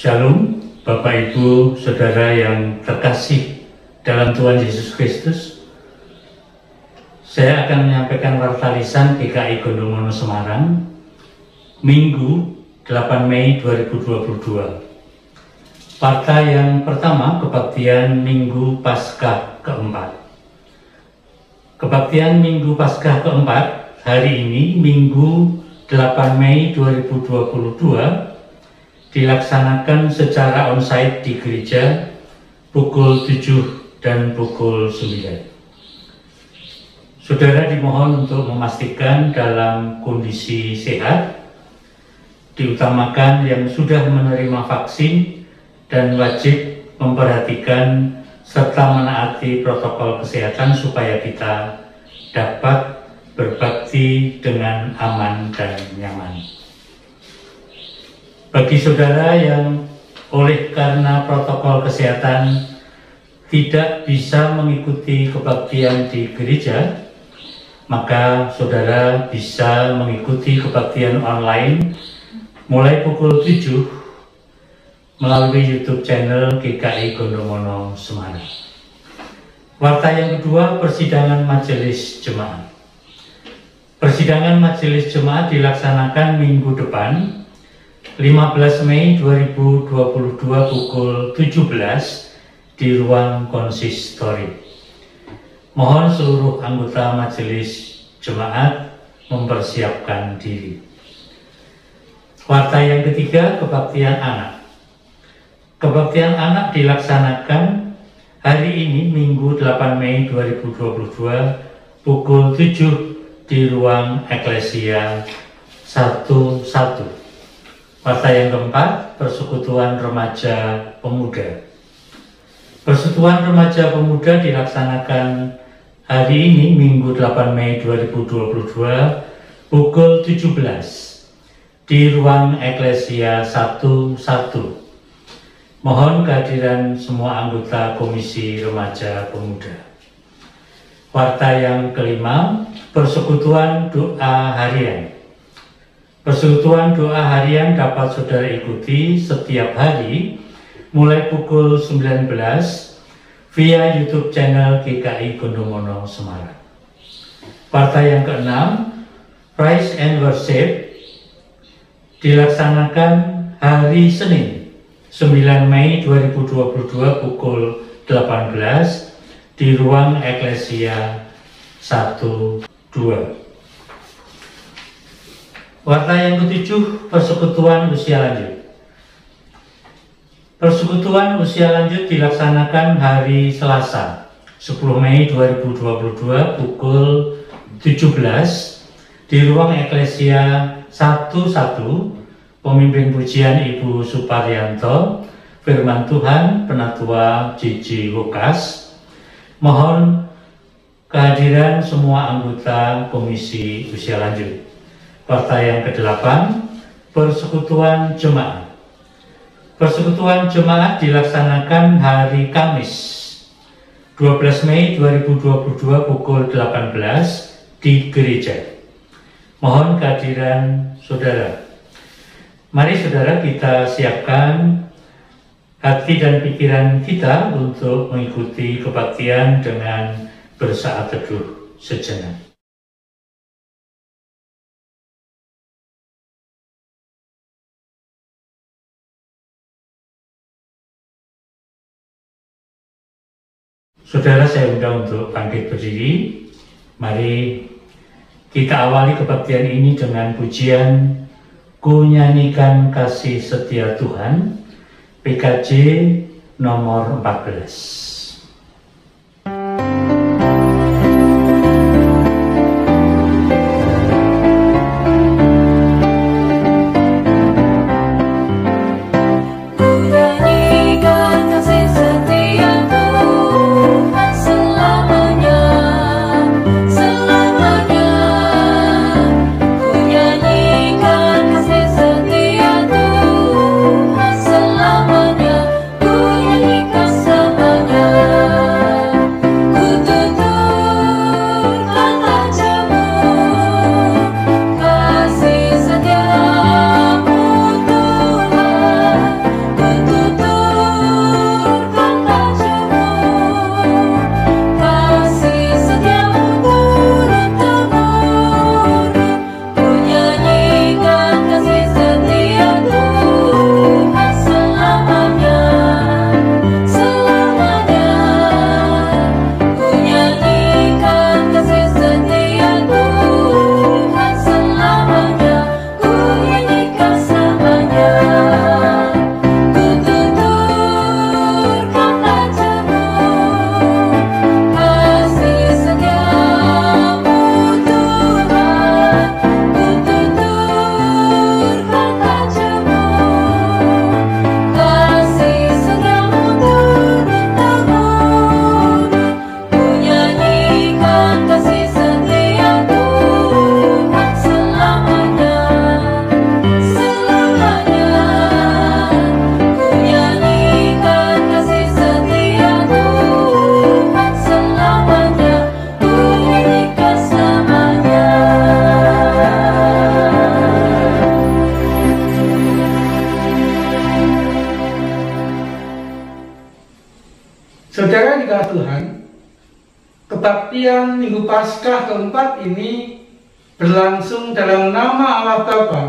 Shalom, Bapak Ibu, Saudara yang terkasih dalam Tuhan Yesus Kristus. Saya akan menyampaikan warta lisan GKI Gondomono Semarang, Minggu 8 Mei 2022. Warta yang pertama, kebaktian Minggu Paskah keempat. Kebaktian Minggu Paskah keempat hari ini, Minggu 8 Mei 2022, dilaksanakan secara onsite di gereja pukul 7 dan pukul 9. Saudara dimohon untuk memastikan dalam kondisi sehat, diutamakan yang sudah menerima vaksin dan wajib memperhatikan serta menaati protokol kesehatan supaya kita dapat berbakti dengan aman dan nyaman. Bagi saudara yang oleh karena protokol kesehatan tidak bisa mengikuti kebaktian di gereja, maka saudara bisa mengikuti kebaktian online mulai pukul 7 melalui YouTube channel GKI Gondomono Semarang. Warta yang kedua, persidangan majelis jemaat. Persidangan majelis jemaat dilaksanakan minggu depan 15 Mei 2022 pukul 17 di ruang konsistori. Mohon seluruh anggota majelis jemaat mempersiapkan diri. Warta yang ketiga, kebaktian anak. Kebaktian anak dilaksanakan hari ini Minggu 8 Mei 2022 pukul 7 di ruang Eklesia 11. Warta yang keempat, persekutuan remaja pemuda. Persekutuan remaja pemuda dilaksanakan hari ini Minggu 8 Mei 2022 pukul 17 di ruang Eklesia 11. Mohon kehadiran semua anggota Komisi Remaja Pemuda. Warta yang kelima, persekutuan doa harian. Persekutuan doa harian dapat saudara ikuti setiap hari mulai pukul 19 via YouTube channel GKI Gondomono Semarang. Warta yang keenam, Praise and Worship dilaksanakan hari Senin 9 Mei 2022 pukul 18 di ruang Eklesia 12. Warta yang ketujuh, persekutuan usia lanjut. Persekutuan usia lanjut dilaksanakan hari Selasa 10 Mei 2022 pukul 17 di ruang Eklesia 11. Pemimpin pujian Ibu Suparyanto, firman Tuhan Penatua JJ Wokas. Mohon kehadiran semua anggota Komisi Usia Lanjut. Warta yang ke-8, persekutuan jemaat. Persekutuan jemaat dilaksanakan hari Kamis 12 Mei 2022 pukul 18 di gereja. Mohon kehadiran saudara. Mari saudara kita siapkan hati dan pikiran kita untuk mengikuti kebaktian dengan bersaat teduh sejenak. Saudara, saya undang untuk bangkit berdiri. Mari kita awali kebaktian ini dengan pujian Ku Nyanyikan Kasih Setia Tuhan, PKJ nomor 14. Selamanya, ku nyanyikan selamanya. Saudara dikasihi Tuhan, kebaktian Minggu Paskah keempat ini berlangsung dalam nama Allah Bapa,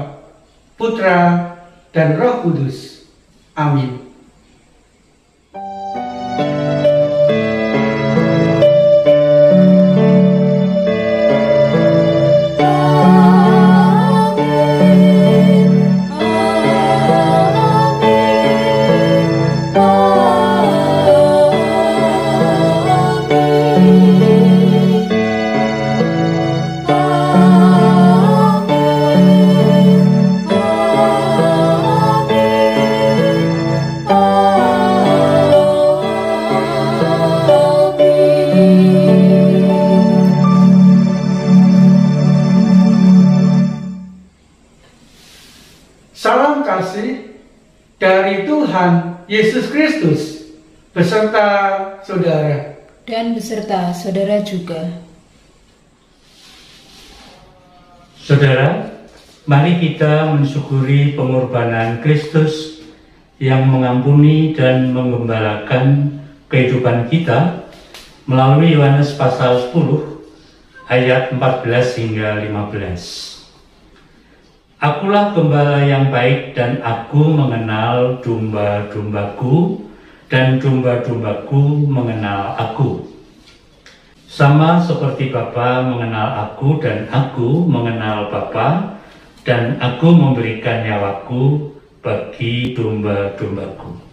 Putra, dan Roh Kudus. Amin. Salam kasih dari Tuhan Yesus Kristus beserta saudara. Dan beserta saudara juga. Saudara, mari kita mensyukuri pengorbanan Kristus yang mengampuni dan menggembalakan kehidupan kita melalui Yohanes pasal 10 ayat 14 hingga 15. Akulah gembala yang baik dan aku mengenal domba-dombaku dan domba-dombaku mengenal aku. Sama seperti Bapa mengenal aku dan aku mengenal Bapa, dan aku memberikan nyawaku bagi domba-dombaku.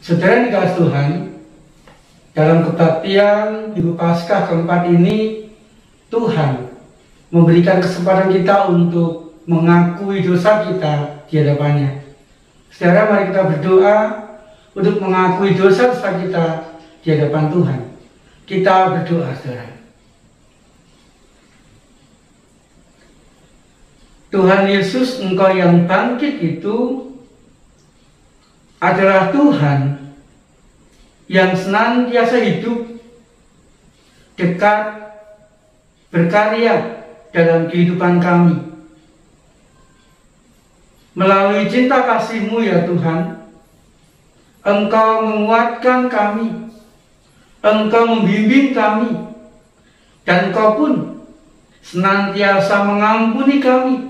Saudara dikasihi Tuhan, dalam kebaktian Minggu Paskah keempat ini, Tuhan memberikan kesempatan kita untuk mengakui dosa kita di hadapannya. Saudara, mari kita berdoa untuk mengakui dosa-dosa kita di hadapan Tuhan. Kita berdoa, saudara. Tuhan Yesus, Engkau yang bangkit itu adalah Tuhan yang senantiasa hidup, dekat, berkarya dalam kehidupan kami. Melalui cinta kasih-Mu ya Tuhan, Engkau menguatkan kami, Engkau membimbing kami, dan Engkau pun senantiasa mengampuni kami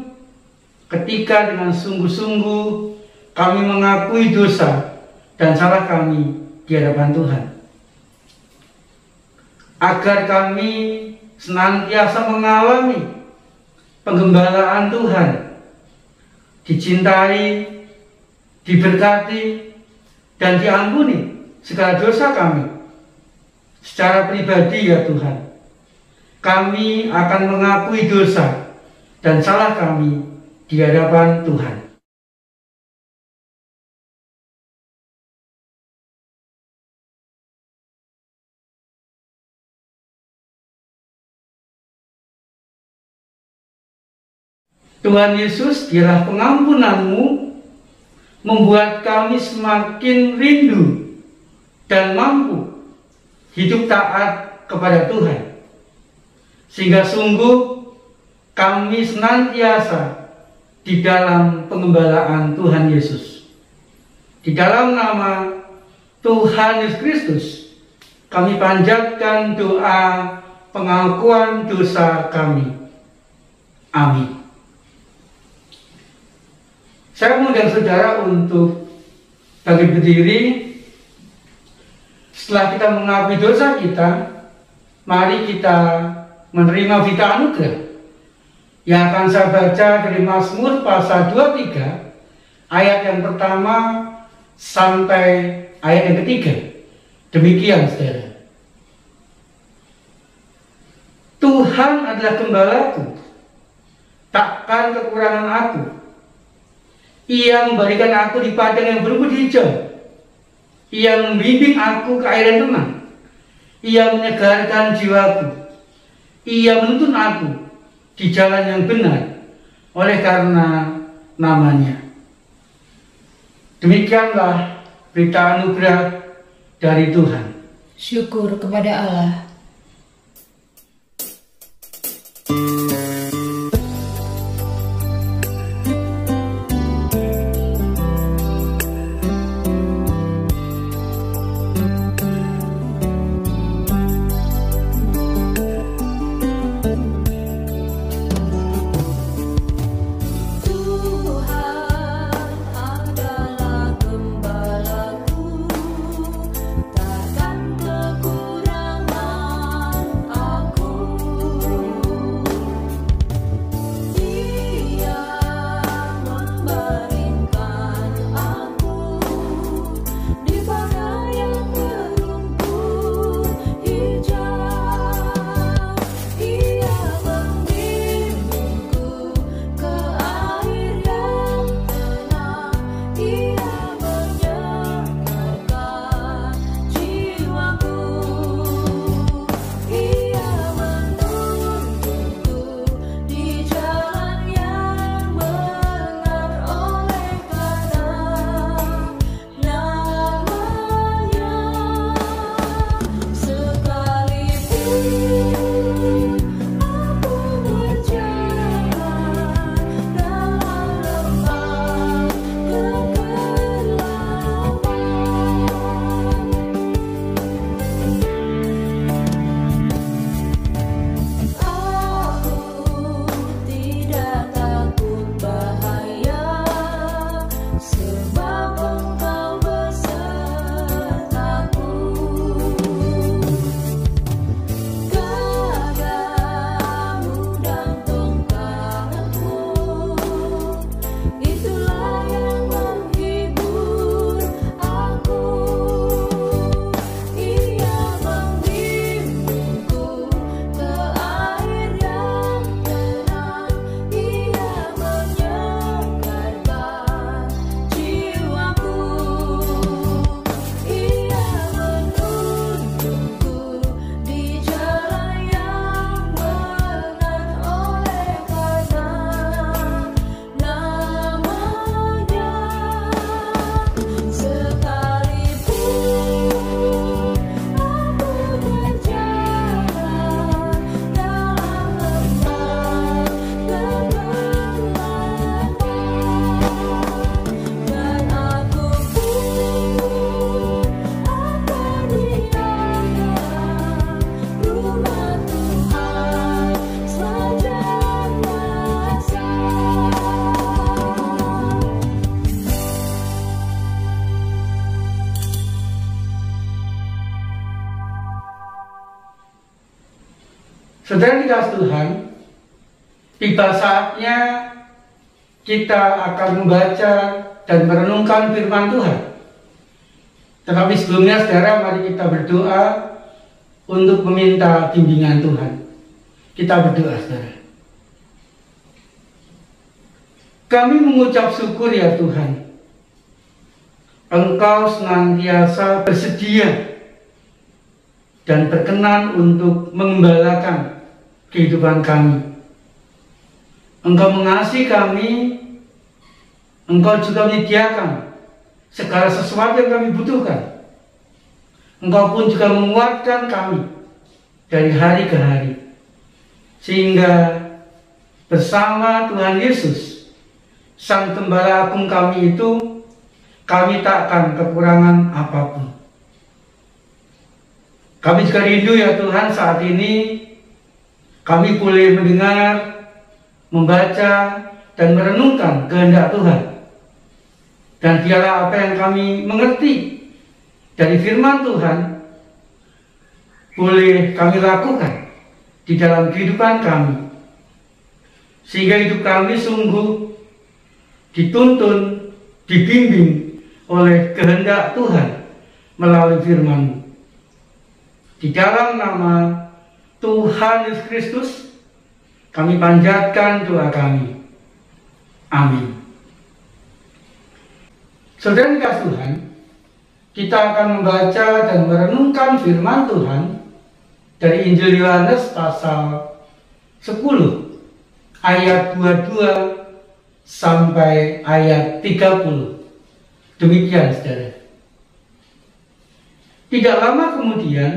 ketika dengan sungguh-sungguh kami mengakui dosa dan salah kami di hadapan Tuhan. Agar kami senantiasa mengalami penggembalaan Tuhan, dicintai, diberkati, dan diampuni segala dosa kami. Secara pribadi ya Tuhan, kami akan mengakui dosa dan salah kami di hadapan Tuhan. Tuhan Yesus, biarlah pengampunan-Mu membuat kami semakin rindu dan mampu hidup taat kepada Tuhan, sehingga sungguh kami senantiasa di dalam pengembalaan Tuhan Yesus. Di dalam nama Tuhan Yesus Kristus, kami panjatkan doa pengakuan dosa kami. Amin. Saya mengundang saudara untuk bangkit berdiri. Setelah kita mengakui dosa kita, mari kita menerima vita anugerah yang akan saya baca dari Mazmur pasal 23 ayat yang pertama sampai ayat yang ketiga. Demikian saudara. Tuhan adalah gembalaku, takkan kekurangan aku. Ia memberikan aku di padang yang berumput hijau. Ia membimbing aku ke air yang tenang. Ia menyegarkan jiwaku. Ia menuntun aku di jalan yang benar oleh karena namanya. Demikianlah berita anugerah dari Tuhan. Syukur kepada Allah. Takkan kekurangan Saudara dikasih Tuhan, tiba saatnya kita akan membaca dan merenungkan firman Tuhan. Tetapi sebelumnya saudara, mari kita berdoa untuk meminta bimbingan Tuhan. Kita berdoa saudara. Kami mengucap syukur ya Tuhan, Engkau senantiasa bersedia dan berkenan untuk mengembalakan kehidupan kami. Engkau mengasihi kami, Engkau juga menyediakan segala sesuatu yang kami butuhkan. Engkau pun juga menguatkan kami dari hari ke hari, sehingga bersama Tuhan Yesus, Sang Gembala Agung kami itu, kami tak akan kekurangan apapun. Kami juga rindu ya Tuhan, saat ini kami boleh mendengar, membaca, dan merenungkan kehendak Tuhan. Dan biarlah apa yang kami mengerti dari firman Tuhan boleh kami lakukan di dalam kehidupan kami, sehingga hidup kami sungguh dituntun, dibimbing oleh kehendak Tuhan melalui firman-Mu. Di dalam nama Tuhan Yesus Kristus, kami panjatkan doa kami. Amin. Saudara dikasih Tuhan, kita akan membaca dan merenungkan firman Tuhan dari Injil Yohanes pasal 10 ayat 22 sampai ayat 30. Demikian saudara. Tidak lama kemudian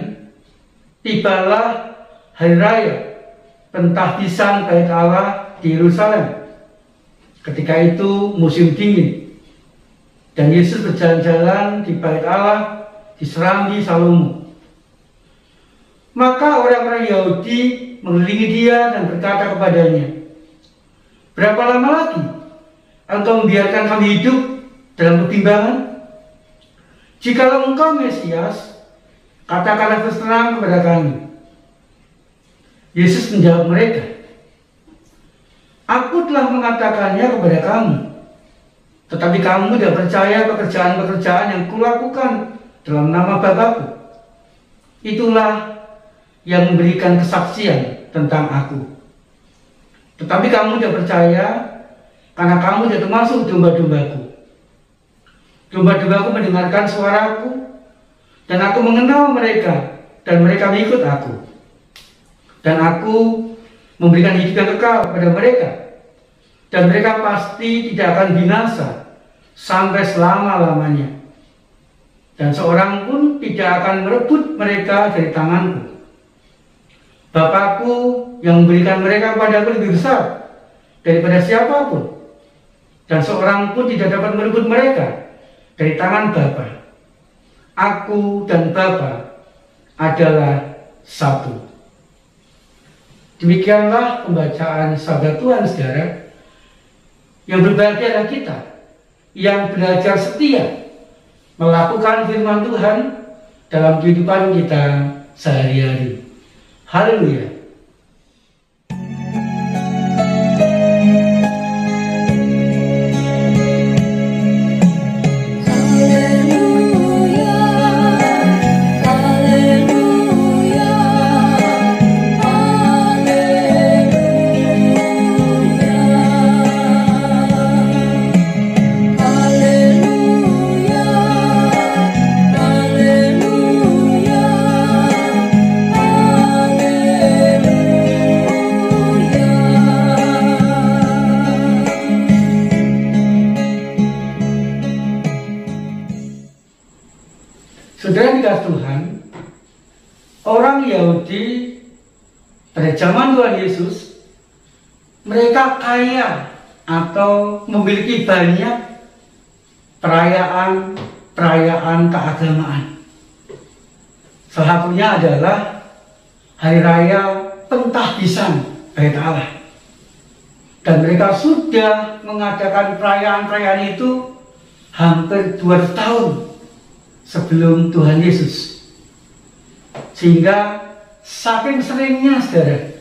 tibalah hari raya Pentahbisan Bait Allah di Yerusalem. Ketika itu musim dingin, dan Yesus berjalan-jalan di Bait Allah di Serambi Salomo. Maka orang-orang Yahudi mengelilingi dia dan berkata kepadanya, "Berapa lama lagi Engkau membiarkan kami hidup dalam kebimbangan? Jikalau Engkau Mesias, katakanlah terus terang kepada kami." Yesus menjawab mereka, "Aku telah mengatakannya kepada kamu, tetapi kamu tidak percaya pekerjaan-pekerjaan yang kulakukan dalam nama Bapa-Ku. Itulah yang memberikan kesaksian tentang Aku. Tetapi kamu tidak percaya karena kamu tidak termasuk domba-dombaku. Domba-dombaku mendengarkan suaraku, dan Aku mengenal mereka, dan mereka mengikut Aku. Dan Aku memberikan hidup yang kekal kepada mereka, dan mereka pasti tidak akan binasa sampai selama-lamanya. Dan seorang pun tidak akan merebut mereka dari tanganku. Bapa-Ku yang memberikan mereka kepadaku lebih besar daripada siapapun, dan seorang pun tidak dapat merebut mereka dari tangan Bapa. Aku dan Bapa adalah satu." Demikianlah pembacaan sabda Tuhan saudara. Yang berbahagia adalah kita yang belajar setia melakukan firman Tuhan dalam kehidupan kita sehari-hari. Haleluya. Saudara dikasih Tuhan, orang Yahudi pada zaman Tuhan Yesus, mereka kaya atau memiliki banyak perayaan keagamaan. Salah satunya adalah hari raya Pentahbisan Bait Allah. Dan mereka sudah mengadakan perayaan-perayaan itu hampir 200 tahun sebelum Tuhan Yesus. Sehingga saking seringnya saudara,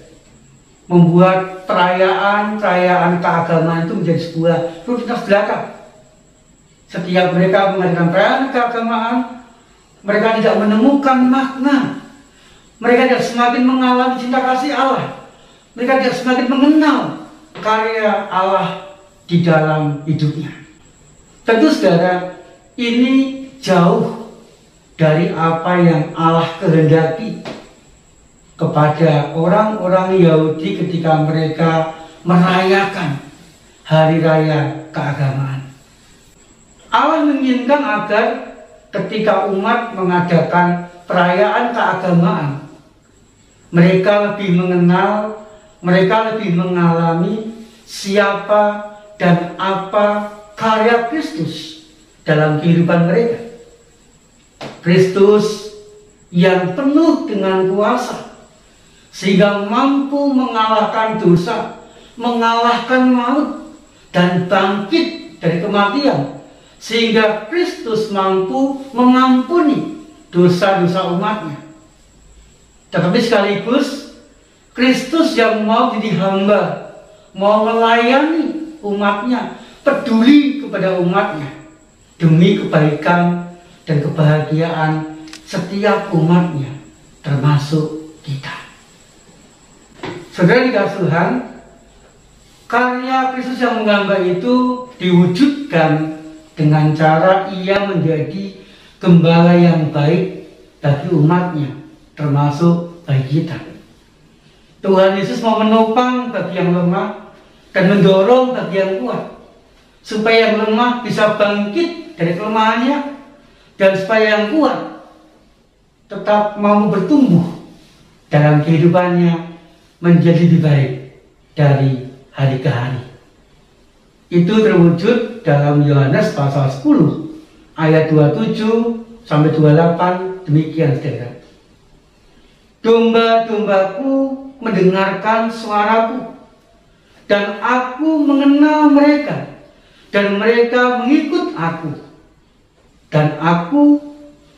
membuat perayaan keagamaan itu menjadi sebuah rutinitas belaka. Setiap mereka mengadakan perayaan keagamaan, mereka tidak menemukan makna. Mereka tidak semakin mengalami cinta kasih Allah. Mereka tidak semakin mengenal karya Allah di dalam hidupnya. Tentu saudara, ini jauh dari apa yang Allah kehendaki kepada orang-orang Yahudi ketika mereka merayakan hari raya keagamaan. Allah menginginkan agar ketika umat mengadakan perayaan keagamaan, mereka lebih mengenal, mereka lebih mengalami siapa dan apa karya Kristus dalam kehidupan mereka. Kristus yang penuh dengan kuasa, sehingga mampu mengalahkan dosa, mengalahkan maut, dan bangkit dari kematian, sehingga Kristus mampu mengampuni dosa-dosa umatnya. Tetapi sekaligus Kristus yang mau jadi hamba, mau melayani umatnya, peduli kepada umatnya demi kebaikan dan kebahagiaan setiap umatnya, termasuk kita. Saudara dikasih Tuhan, karya Kristus yang menghamba itu diwujudkan dengan cara ia menjadi gembala yang baik bagi umatnya, termasuk bagi kita. Tuhan Yesus mau menopang bagi yang lemah dan mendorong bagi yang kuat, supaya yang lemah bisa bangkit dari kelemahannya, dan supaya yang kuat tetap mau bertumbuh dalam kehidupannya menjadi lebih baik dari hari ke hari. Itu terwujud dalam Yohanes pasal 10 ayat 27 sampai 28. Demikian saudara. Domba-dombaku mendengarkan suaraku, dan aku mengenal mereka, dan mereka mengikut aku, dan aku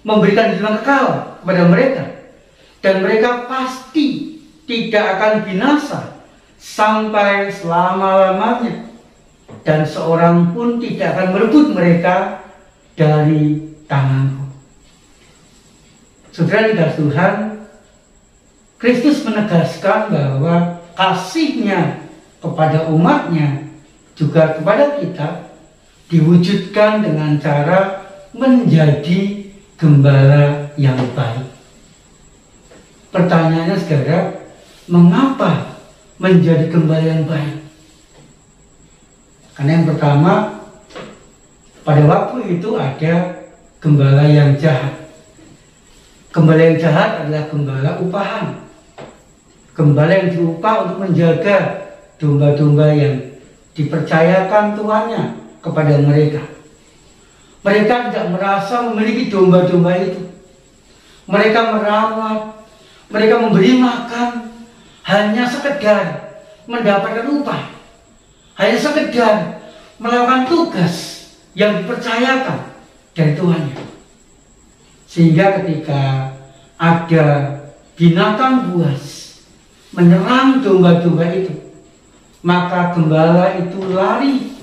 memberikan hidup kekal kepada mereka, dan mereka pasti tidak akan binasa sampai selama-lamanya, dan seorang pun tidak akan merebut mereka dari tanganku. Saudara dikasih Tuhan, Kristus menegaskan bahwa kasih-Nya kepada umatnya, juga kepada kita, diwujudkan dengan cara menjadi gembala yang baik. Pertanyaannya saudara, mengapa menjadi gembala yang baik? Karena yang pertama, pada waktu itu ada gembala yang jahat. Gembala yang jahat adalah gembala upahan. Gembala yang diupah untuk menjaga domba-domba yang dipercayakan tuannya kepada mereka. Mereka tidak merasa memiliki domba-domba itu. Mereka merawat, mereka memberi makan, hanya sekedar mendapatkan upah, hanya sekedar melakukan tugas yang dipercayakan dari tuannya. Sehingga ketika ada binatang buas menyerang domba-domba itu, maka gembala itu lari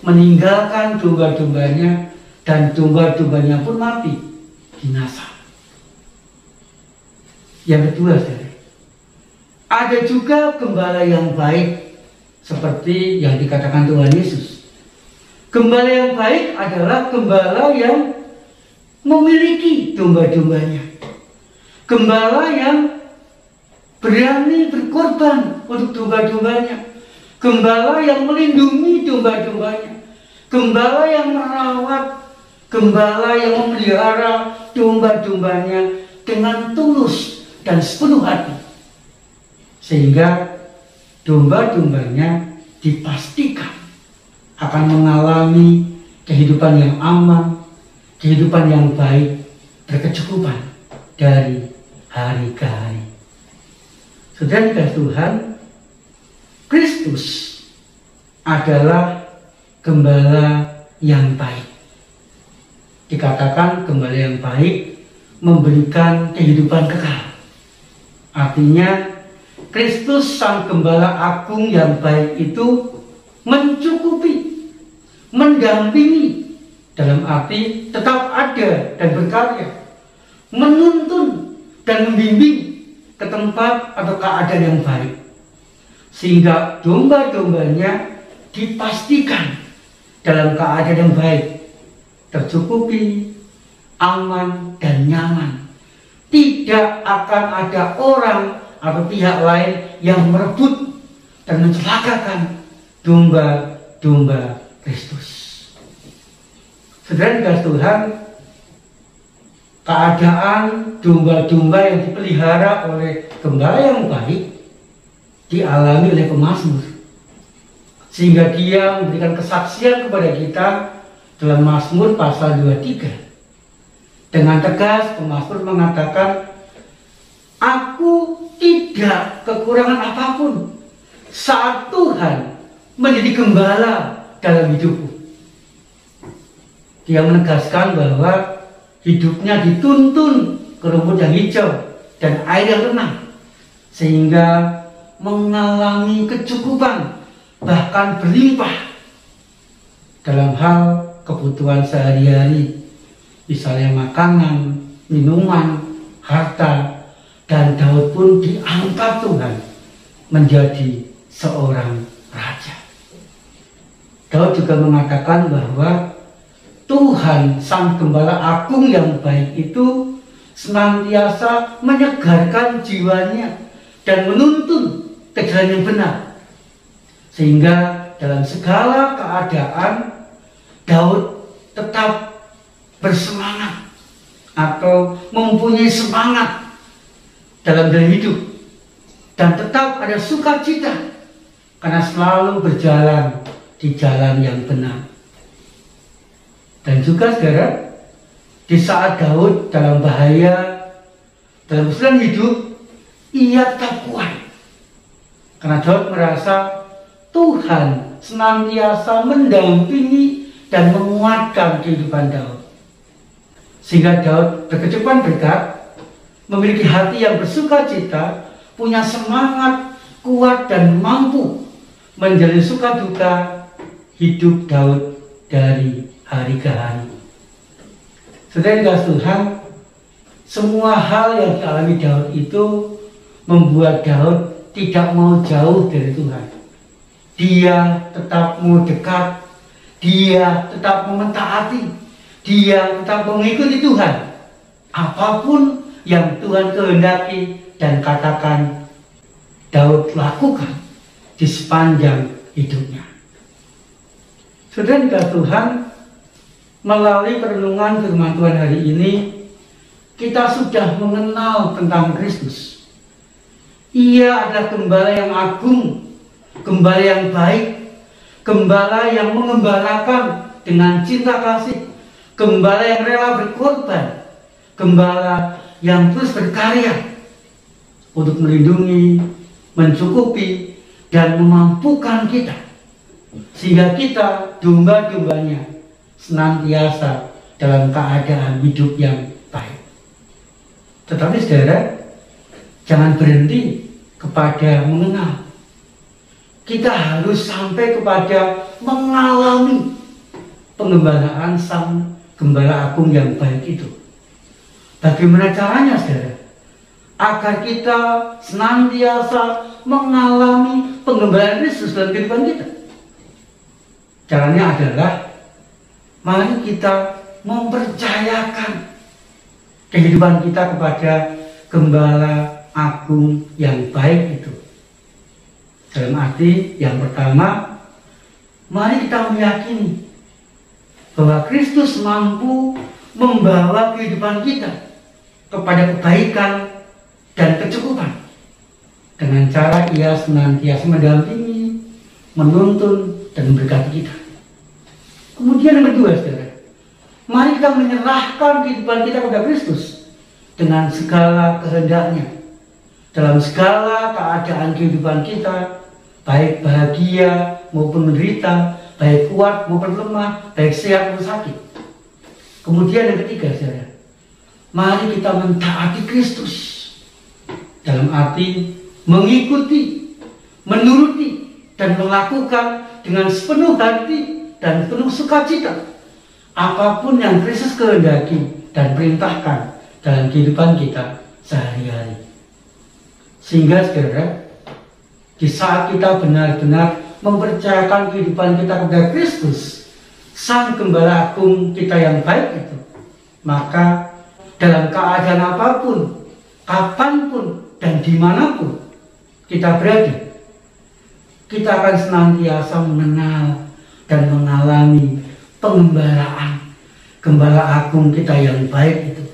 meninggalkan domba-dombanya, dan domba-dombanya pun mati binasa. Yang kedua, saudara, ada juga gembala yang baik seperti yang dikatakan Tuhan Yesus. Gembala yang baik adalah gembala yang memiliki domba-dombanya, gembala yang berani berkorban untuk domba-dombanya, gembala yang melindungi domba-dombanya, gembala yang merawat, gembala yang memelihara domba-dombanya dengan tulus dan sepenuh hati, sehingga domba-dombanya dipastikan akan mengalami kehidupan yang aman, kehidupan yang baik, berkecukupan dari hari ke hari. Saudara dikasih Tuhan, Kristus adalah gembala yang baik. Dikatakan gembala yang baik memberikan kehidupan kekal. Artinya Kristus Sang Gembala Agung yang baik itu mencukupi, mendampingi, dalam arti tetap ada dan berkarya, menuntun dan membimbing ke tempat atau keadaan yang baik, sehingga domba-dombanya dipastikan dalam keadaan yang baik, tercukupi, aman, dan nyaman. Tidak akan ada orang atau pihak lain yang merebut dan mencelakakan domba-domba Kristus. Saudara dikasih Tuhan, keadaan domba-domba yang dipelihara oleh gembala yang baik dialami oleh pemazmur, sehingga dia memberikan kesaksian kepada kita dalam Mazmur pasal 23. Dengan tegas pemazmur mengatakan, aku tidak kekurangan apapun saat Tuhan menjadi gembala dalam hidupku. Dia menegaskan bahwa hidupnya dituntun ke rumput yang hijau dan air yang tenang, sehingga mengalami kecukupan, bahkan berlimpah dalam hal kebutuhan sehari-hari, misalnya makanan, minuman, harta. Dan Daud pun diangkat Tuhan menjadi seorang raja. Daud juga mengatakan bahwa Tuhan Sang Gembala Agung yang baik itu senantiasa menyegarkan jiwanya dan menuntun ke jalan yang benar, sehingga dalam segala keadaan Daud tetap bersemangat atau mempunyai semangat dalam jalan hidup, dan tetap ada sukacita karena selalu berjalan di jalan yang benar. Dan juga saudara, di saat Daud dalam bahaya, dalam kesulitan hidup, ia tetap kuat karena Daud merasa Tuhan senantiasa mendampingi dan menguatkan kehidupan Daud, sehingga Daud berkecukupan berkat, memiliki hati yang bersukacita, punya semangat kuat dan mampu menjalani suka duka hidup Daud dari hari ke hari. Saudara dikasih Tuhan, semua hal yang dialami Daud itu membuat Daud tidak mau jauh dari Tuhan. Dia tetap mau dekat, dia tetap mau mentaati, dia tetap mengikuti Tuhan. Apapun yang Tuhan kehendaki dan katakan, Daud lakukan di sepanjang hidupnya. Saudara dikasih Tuhan, melalui perenungan firman Tuhan hari ini, kita sudah mengenal tentang Kristus. Ia adalah gembala yang agung, gembala yang baik, gembala yang mengembalakan dengan cinta kasih, gembala yang rela berkorban, gembala yang terus berkarya untuk melindungi, mencukupi, dan memampukan kita, sehingga kita domba-dombanya senantiasa dalam keadaan hidup yang baik. Tetapi saudara, jangan berhenti kepada mengenal. Kita harus sampai kepada mengalami penggembalaan Sang Gembala Agung yang baik itu. Bagaimana caranya saudara? Agar kita senantiasa mengalami penggembalaan Kristus dalam kehidupan kita. Caranya adalah, mari kita mempercayakan kehidupan kita kepada Gembala Agung yang baik itu. Dalam arti yang pertama, mari kita meyakini bahwa Kristus mampu membawa kehidupan kita kepada kebaikan dan kecukupan dengan cara Ia senantiasa mendampingi, menuntun, dan memberkati kita. Kemudian yang kedua saudara, mari kita menyerahkan kehidupan kita kepada Kristus dengan segala kehendaknya dalam segala keadaan kehidupan kita, baik bahagia maupun menderita, baik kuat maupun lemah, baik sehat maupun sakit. Kemudian yang ketiga saudara, mari kita mentaati Kristus dalam arti mengikuti, menuruti, dan melakukan dengan sepenuh hati dan penuh sukacita apapun yang Kristus kehendaki dan perintahkan dalam kehidupan kita sehari-hari. Sehingga saudara, di saat kita benar-benar mempercayakan kehidupan kita kepada Kristus, Sang Gembala Agung kita yang baik itu, maka dalam keadaan apapun, kapanpun, dan dimanapun kita berada, kita akan senantiasa mengenal dan mengalami pengembalaan Gembala Agung kita yang baik itu,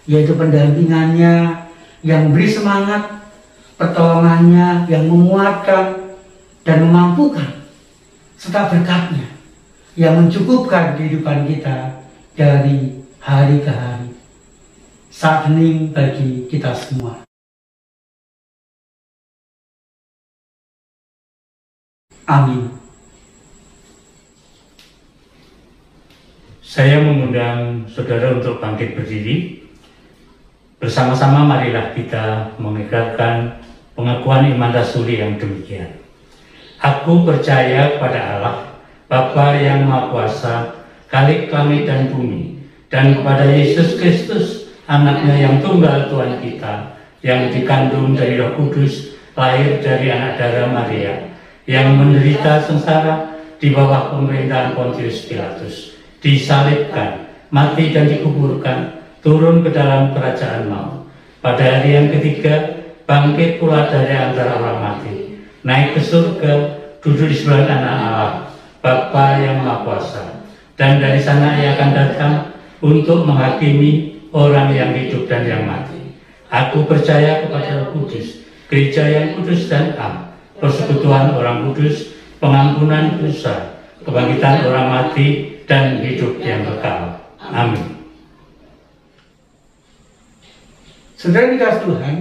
yaitu pendampingannya yang beri semangat, pertolongannya yang menguatkan dan memampukan, serta berkatnya yang mencukupkan kehidupan kita dari hari ke hari. Saat hening bagi kita semua. Amin. Saya mengundang saudara untuk bangkit berdiri. Bersama-sama marilah kita mengikrarkan pengakuan iman rasuli yang demikian. Aku percaya kepada Allah, Bapa yang Maha Kuasa, Khalik langit dan bumi, dan kepada Yesus Kristus, anaknya yang tunggal Tuhan kita, yang dikandung dari Roh Kudus, lahir dari anak darah Maria, yang menderita sengsara di bawah pemerintahan Pontius Pilatus, disalibkan, mati dan dikuburkan, turun ke dalam kerajaan maut. Pada hari yang ketiga, bangkit pula dari antara orang mati, naik ke surga, duduk di sebelah kanan Allah, Bapa yang Maha Kuasa, dan dari sana ia akan datang untuk menghakimi orang yang hidup dan yang mati. Aku percaya kepada Roh Kudus, gereja yang kudus dan am, persekutuan orang kudus, pengampunan dosa, kebangkitan orang mati, dan hidup yang kekal. Amin. Saudara dikasih Tuhan,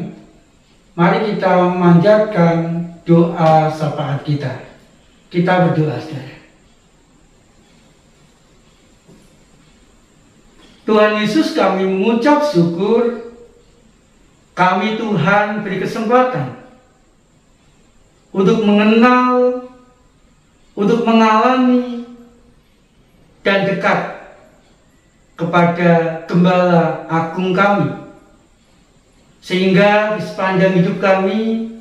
mari kita memanjatkan doa syafaat kita. Kita berdoa, saudara. Tuhan Yesus, kami mengucap syukur, kami Tuhan beri kesempatan untuk mengenal, untuk mengalami, dan dekat kepada Gembala Agung kami, sehingga di sepanjang hidup kami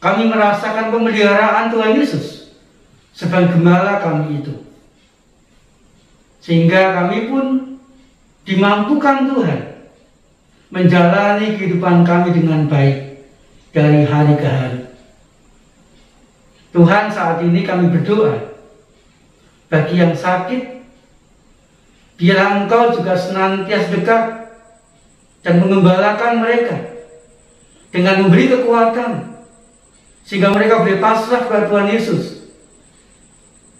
merasakan pemeliharaan Tuhan Yesus sebagai Gembala kami itu, sehingga kami pun dimampukan Tuhan menjalani kehidupan kami dengan baik dari hari ke hari. Tuhan, saat ini kami berdoa bagi yang sakit, biarlah Engkau juga senantiasa dekat dan mengembalakan mereka dengan memberi kekuatan, sehingga mereka boleh pasrah kepada Tuhan Yesus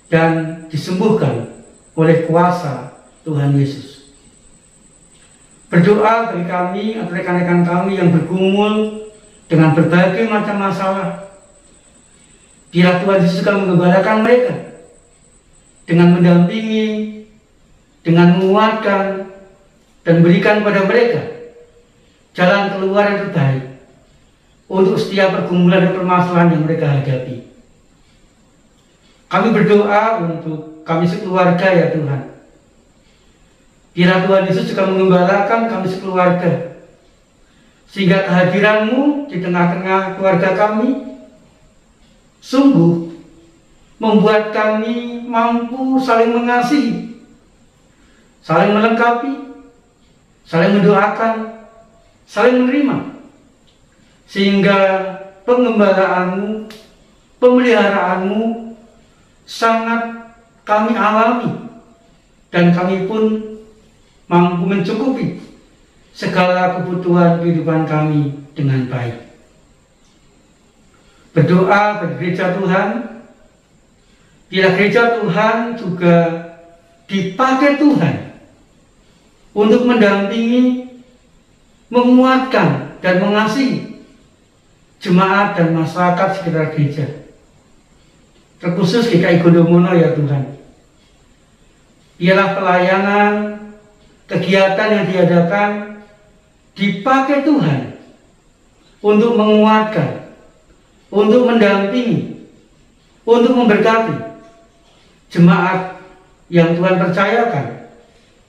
dan disembuhkan oleh kuasa Tuhan Yesus. Berdoa bagi kami atau rekan-rekan kami yang bergumul dengan berbagai macam masalah, biarlah Tuhan Yesus juga mengembalakan mereka dengan mendampingi, dengan menguatkan, dan berikan kepada mereka jalan keluar yang terbaik untuk setiap pergumulan dan permasalahan yang mereka hadapi. Kami berdoa untuk kami sekeluarga, ya Tuhan. Biarlah Tuhan Yesus juga mengembalakan kami sekeluarga, sehingga kehadiran-Mu di tengah-tengah keluarga kami sungguh membuat kami mampu saling mengasihi, saling melengkapi, saling mendoakan, saling menerima, sehingga pengembalaan-Mu, pemeliharaanmu sangat kami alami, dan kami pun mampu mencukupi segala kebutuhan kehidupan kami dengan baik. Berdoa bagi gereja Tuhan, bila gereja Tuhan juga dipakai Tuhan untuk mendampingi, menguatkan, dan mengasihi jemaat dan masyarakat sekitar gereja, terkhusus GKI Gondomono, ya Tuhan. Biarlah pelayanan, kegiatan yang diadakan dipakai Tuhan untuk menguatkan, untuk mendampingi, untuk memberkati jemaat yang Tuhan percayakan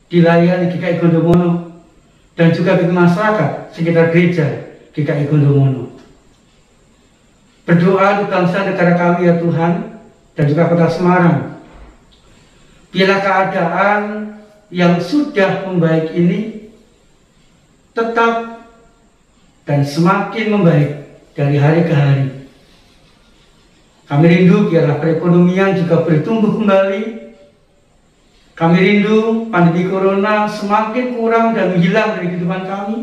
dilayani GKI Gondomono dan juga bagi masyarakat sekitar gereja GKI Gondomono. Berdoa untuk bangsa negara kami ya Tuhan, dan juga kota Semarang. Biarlah keadaan yang sudah membaik ini tetap dan semakin membaik dari hari ke hari. Kami rindu biarlah perekonomian juga bertumbuh kembali. Kami rindu pandemi corona semakin kurang dan menghilang dari kehidupan kami.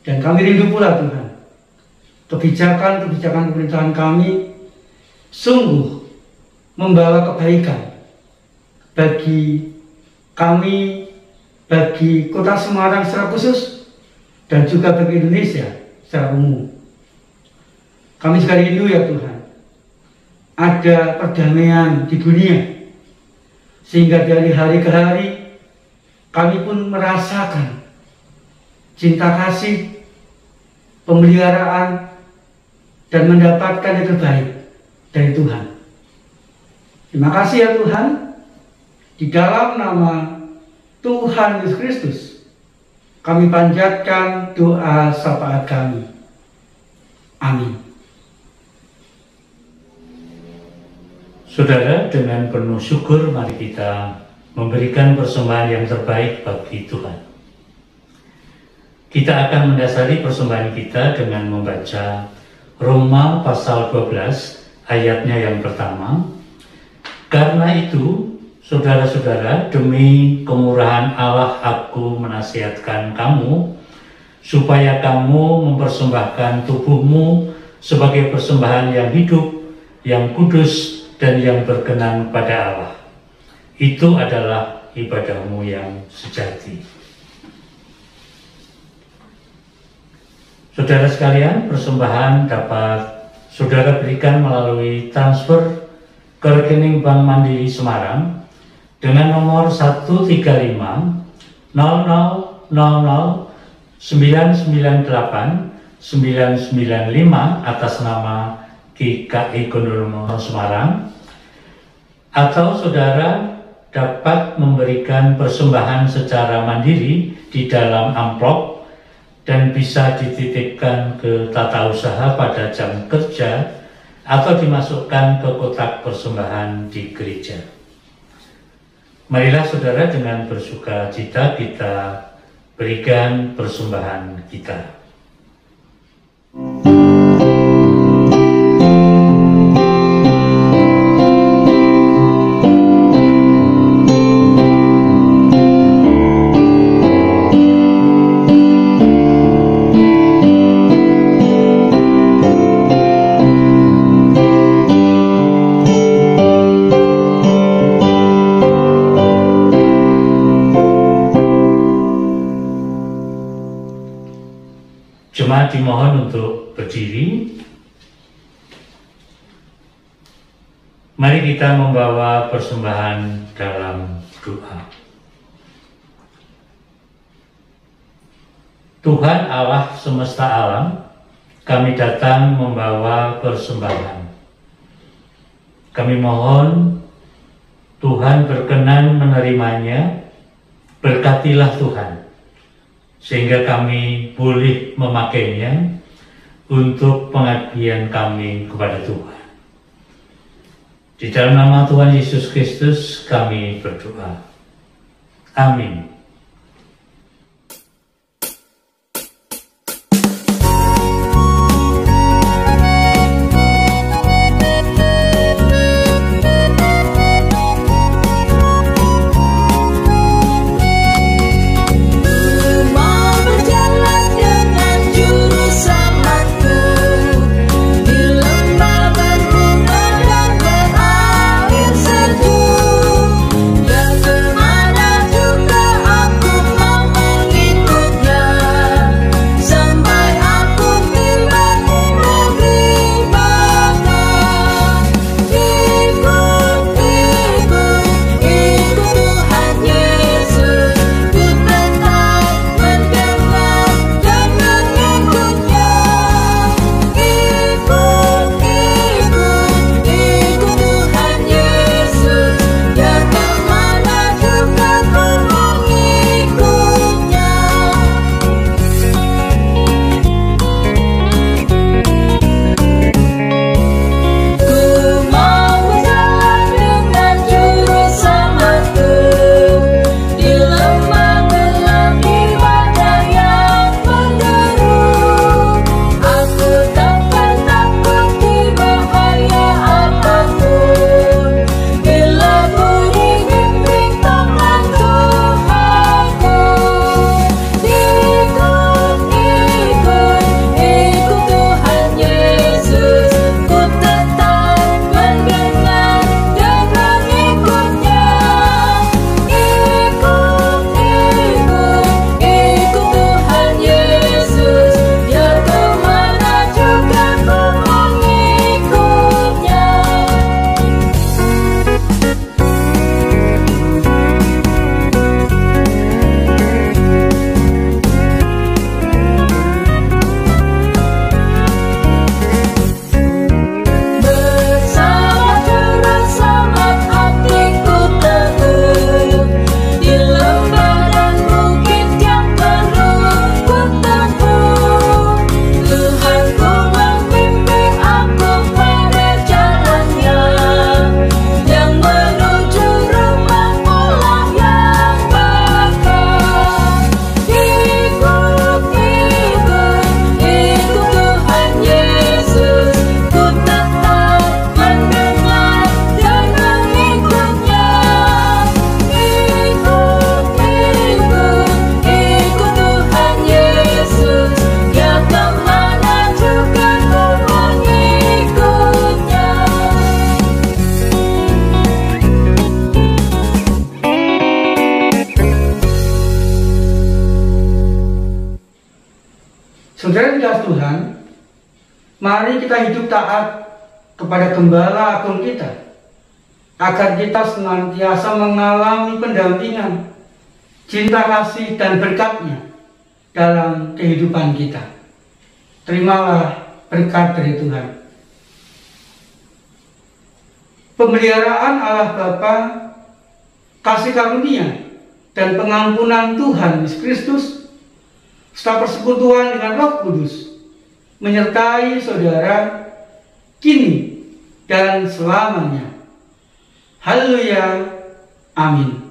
Dan kami rindu pula Tuhan, kebijakan-kebijakan pemerintahan kami sungguh membawa kebaikan bagi kami, bagi kota Semarang secara khusus, dan juga bagi Indonesia secara umum. Kami juga rindu ya Tuhan, ada perdamaian di dunia, sehingga dari hari ke hari kami pun merasakan cinta kasih, pemeliharaan, dan mendapatkan yang terbaik dari Tuhan. Terima kasih ya Tuhan, di dalam nama Tuhan Yesus Kristus kami panjatkan doa syafaat kami. Amin. Saudara, dengan penuh syukur mari kita memberikan persembahan yang terbaik bagi Tuhan. Kita akan mendasari persembahan kita dengan membaca Roma pasal 12 ayatnya yang pertama. Karena itu, saudara-saudara, demi kemurahan Allah aku menasihatkan kamu, supaya kamu mempersembahkan tubuhmu sebagai persembahan yang hidup, yang kudus, dan yang berkenan pada Allah. Itu adalah ibadahmu yang sejati. Saudara sekalian, persembahan dapat saudara berikan melalui transfer ke rekening Bank Mandiri Semarang dengan nomor 135 0000 998 995 atas nama GKI Gondomono Semarang, atau saudara dapat memberikan persembahan secara mandiri di dalam amplop dan bisa dititipkan ke tata usaha pada jam kerja atau dimasukkan ke kotak persembahan di gereja. Marilah saudara dengan bersuka cita kita berikan persembahan kita. Jemaat dimohon untuk berdiri. Mari kita membawa persembahan dalam doa. Tuhan Allah semesta alam, kami datang membawa persembahan. Kami mohon Tuhan berkenan menerimanya. Berkatilah Tuhan, sehingga kami boleh memakainya untuk pengabdian kami kepada Tuhan. Di dalam nama Tuhan Yesus Kristus kami berdoa. Amin. Yang kemana juga Saudara dikasih Tuhan, mari kita hidup taat kepada Gembala Agung kita, agar kita senantiasa mengalami pendampingan, cinta kasih dan berkat-Nya dalam kehidupan kita. Terimalah berkat dari Tuhan. Pemeliharaan Allah Bapa, kasih karunia dan pengampunan Tuhan Yesus Kristus, serta persekutuan dengan Roh Kudus, menyertai saudara kini dan selamanya. Haleluya. Amin.